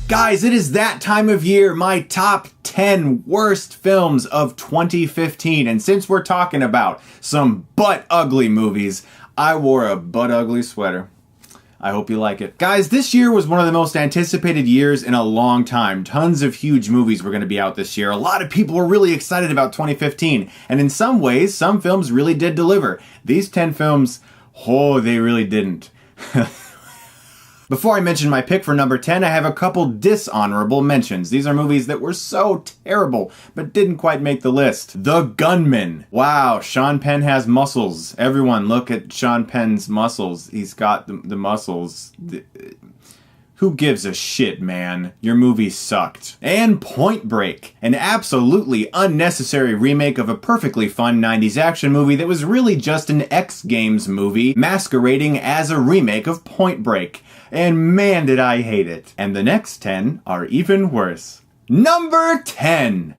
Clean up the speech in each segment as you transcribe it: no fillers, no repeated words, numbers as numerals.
Guys, it is that time of year, my top 10 worst films of 2015. And since we're talking about some butt-ugly movies, I wore a butt-ugly sweater. I hope you like it. Guys, this year was one of the most anticipated years in a long time. Tons of huge movies were going to be out this year. A lot of people were really excited about 2015. And in some ways, some films really did deliver. These 10 films, oh, they really didn't. Before I mention my pick for number 10, I have a couple dishonorable mentions. These are movies that were so terrible, but didn't quite make the list. The Gunman. Wow, Sean Penn has muscles. Everyone look at Sean Penn's muscles. He's got the muscles. Who gives a shit, man? Your movie sucked. And Point Break, an absolutely unnecessary remake of a perfectly fun 90s action movie that was really just an X Games movie masquerading as a remake of Point Break. And man, did I hate it. And the next 10 are even worse. Number 10.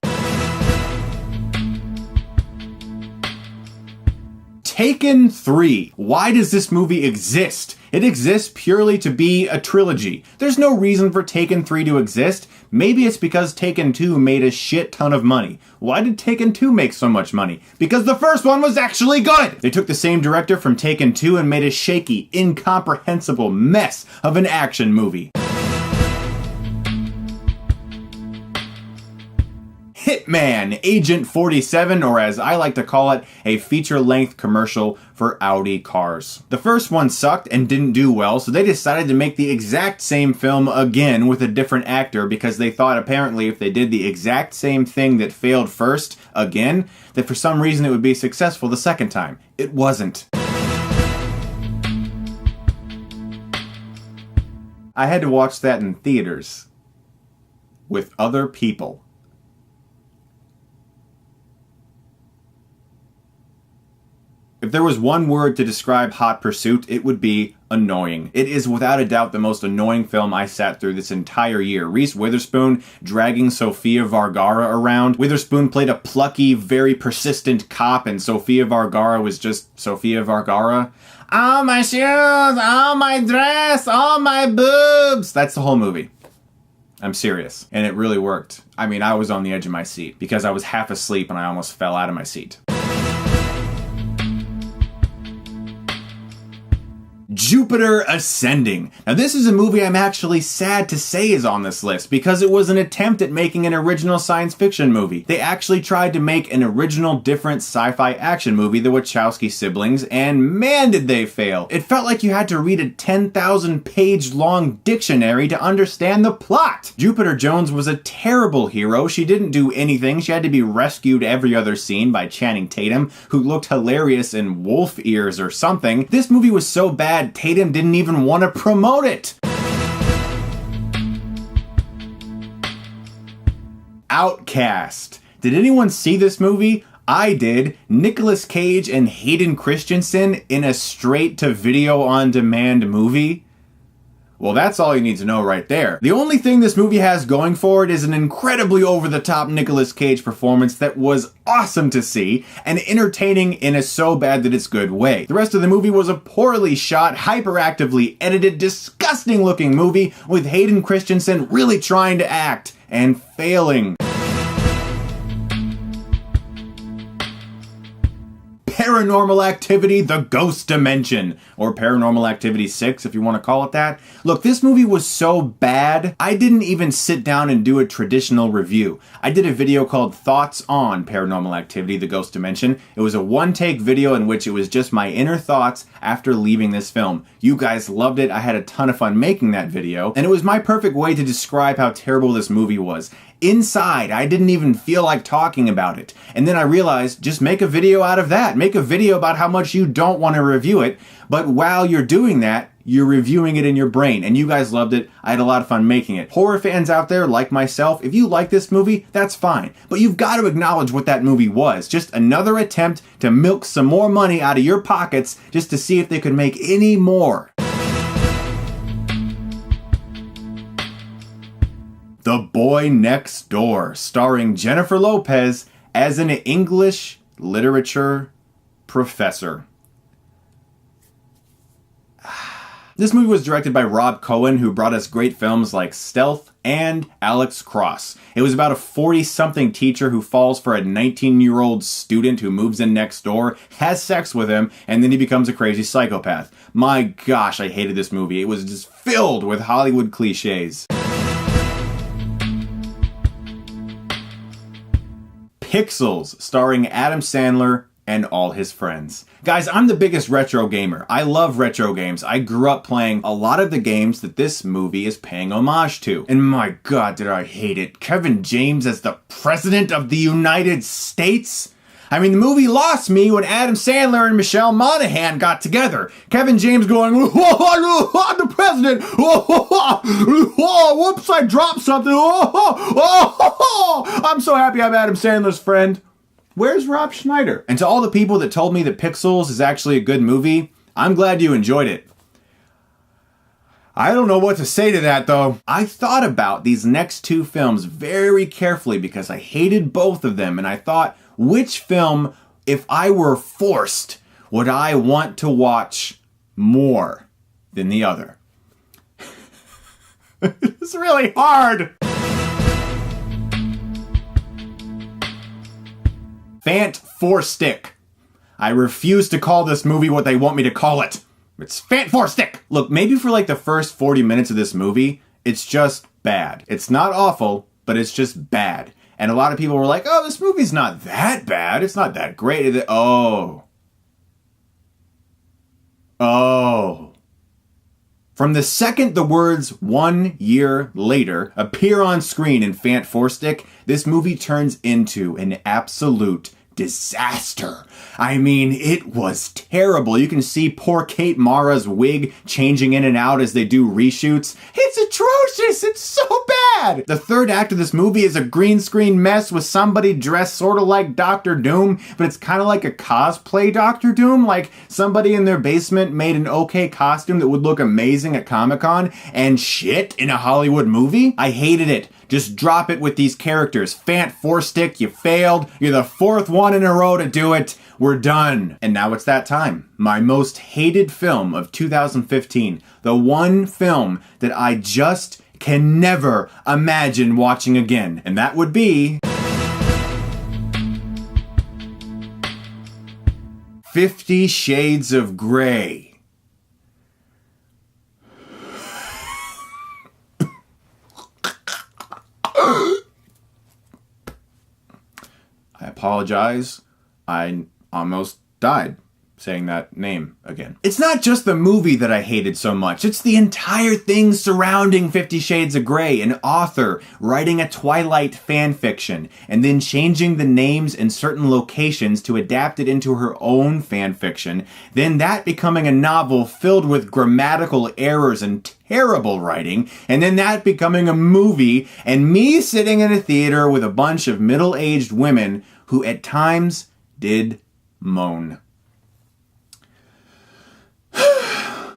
Taken 3. Why does this movie exist? It exists purely to be a trilogy. There's no reason for Taken 3 to exist. Maybe it's because Taken 2 made a shit ton of money. Why did Taken 2 make so much money? Because the first one was actually good! They took the same director from Taken 2 and made a shaky, incomprehensible mess of an action movie. Hitman Agent 47, or as I like to call it, a feature-length commercial for Audi cars. The first one sucked and didn't do well, so they decided to make the exact same film again with a different actor because they thought apparently if they did the exact same thing that failed first again, that for some reason it would be successful the second time. It wasn't. I had to watch that in theaters with other people. If there was one word to describe Hot Pursuit, it would be annoying. It is without a doubt the most annoying film I sat through this entire year. Reese Witherspoon dragging Sofia Vergara around. Witherspoon played a plucky, very persistent cop, and Sofia Vergara was just Sofia Vergara. Oh, my shoes! Oh, my dress! Oh, my boobs! That's the whole movie. I'm serious. And it really worked. I mean, I was on the edge of my seat because I was half asleep and I almost fell out of my seat. Jupiter Ascending. Now this is a movie I'm actually sad to say is on this list because it was an attempt at making an original science fiction movie. They actually tried to make an original different sci-fi action movie, the Wachowski siblings, and man did they fail. It felt like you had to read a 10,000 page long dictionary to understand the plot. Jupiter Jones was a terrible hero. She didn't do anything. She had to be rescued every other scene by Channing Tatum, who looked hilarious in wolf ears or something. This movie was so bad Tatum didn't even want to promote it. Outcast. Did anyone see this movie? I did. Nicolas Cage and Hayden Christensen in a straight-to-video on-demand movie? Well, that's all you need to know right there. The only thing this movie has going for it is an incredibly over-the-top Nicolas Cage performance that was awesome to see, and entertaining in a so bad that it's good way. The rest of the movie was a poorly shot, hyperactively edited, disgusting-looking movie with Hayden Christensen really trying to act and failing. Paranormal Activity, The Ghost Dimension, or Paranormal Activity 6 if you want to call it that. Look, this movie was so bad, I didn't even sit down and do a traditional review. I did a video called Thoughts on Paranormal Activity, The Ghost Dimension. It was a one-take video in which it was just my inner thoughts after leaving this film. You guys loved it. I had a ton of fun making that video, and it was my perfect way to describe how terrible this movie was. Inside, I didn't even feel like talking about it. And then I realized, just make a video out of that. Make a video about how much you don't want to review it, but while you're doing that, you're reviewing it in your brain. And you guys loved it. I had a lot of fun making it. Horror fans out there, like myself, if you like this movie, that's fine. But you've got to acknowledge what that movie was. Just another attempt to milk some more money out of your pockets just to see if they could make any more. The Boy Next Door, starring Jennifer Lopez as an English literature professor. This movie was directed by Rob Cohen, who brought us great films like Stealth and Alex Cross. It was about a 40-something teacher who falls for a 19-year-old student who moves in next door, has sex with him, and then he becomes a crazy psychopath. My gosh, I hated this movie. It was just filled with Hollywood cliches. Pixels, starring Adam Sandler and all his friends. Guys, I'm the biggest retro gamer. I love retro games. I grew up playing a lot of the games that this movie is paying homage to. And my God, did I hate it. Kevin James as the President of the United States? I mean, the movie lost me when Adam Sandler and Michelle Monaghan got together. Kevin James going, I'm the president. Whoops, I dropped something. I'm so happy I'm Adam Sandler's friend. Where's Rob Schneider? And to all the people that told me that Pixels is actually a good movie, I'm glad you enjoyed it. I don't know what to say to that, though. I thought about these next two films very carefully because I hated both of them, and I thought, which film, if I were forced, would I want to watch more than the other? It's really hard. Fant Four Stick. I refuse to call this movie what they want me to call it. It's Fant Four Stick. Look, maybe for like the first 40 minutes of this movie, it's just bad. It's not awful, but it's just bad. And a lot of people were like, oh, this movie's not that bad. It's not that great. Oh. From the second the words 1 year later appear on screen in Fant Four Stick, this movie turns into an absolute disaster. I mean, it was terrible. You can see poor Kate Mara's wig changing in and out as they do reshoots. It's atrocious. It's so bad. The third act of this movie is a green screen mess with somebody dressed sort of like Doctor Doom, but it's kind of like a cosplay Doctor Doom. Like somebody in their basement made an okay costume that would look amazing at Comic-Con and shit in a Hollywood movie. I hated it. Just drop it with these characters. Fant Four Stick, you failed. You're the fourth one in a row to do it. We're done. And now it's that time. My most hated film of 2015. The one film that I just can never imagine watching again. And that would be 50 Shades of Grey. I apologize. I almost died saying that name again. It's not just the movie that I hated so much. It's the entire thing surrounding 50 Shades of Grey. An author writing a Twilight fan fiction and then changing the names in certain locations to adapt it into her own fan fiction. Then that becoming a novel filled with grammatical errors and terrible writing. And then that becoming a movie and me sitting in a theater with a bunch of middle-aged women who at times did moan.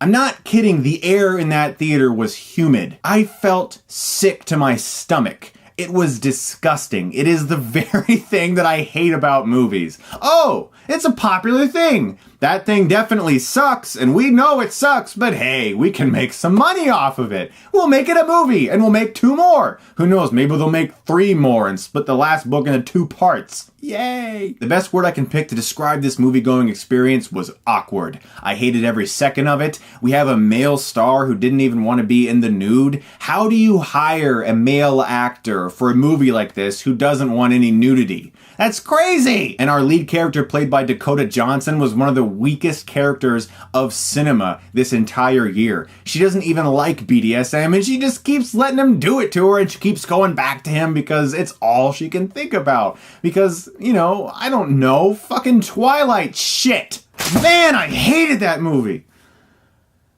I'm not kidding, the air in that theater was humid. I felt sick to my stomach. It was disgusting. It is the very thing that I hate about movies. Oh, it's a popular thing. That thing definitely sucks, and we know it sucks, but hey, we can make some money off of it. We'll make it a movie, and we'll make 2 more. Who knows, maybe they'll make 3 more and split the last book into 2 parts. Yay! The best word I can pick to describe this movie-going experience was awkward. I hated every second of it. We have a male star who didn't even want to be in the nude. How do you hire a male actor for a movie like this who doesn't want any nudity? That's crazy! And our lead character, played by Dakota Johnson, was one of the weakest characters of cinema this entire year. She doesn't even like BDSM, and she just keeps letting him do it to her, and she keeps going back to him because it's all she can think about. Because, you know, I don't know, fucking Twilight shit. Man, I hated that movie.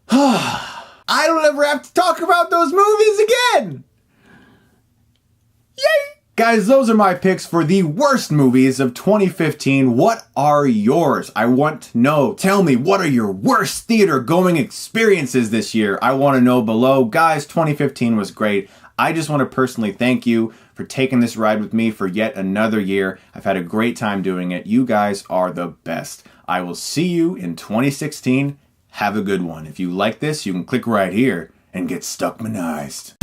I don't ever have to talk about those movies again. Yay! Guys, those are my picks for the worst movies of 2015. What are yours? I want to know. Tell me, what are your worst theater-going experiences this year? I want to know below. Guys, 2015 was great. I just want to personally thank you for taking this ride with me for yet another year. I've had a great time doing it. You guys are the best. I will see you in 2016. Have a good one. If you like this, you can click right here and get Stuckmanized.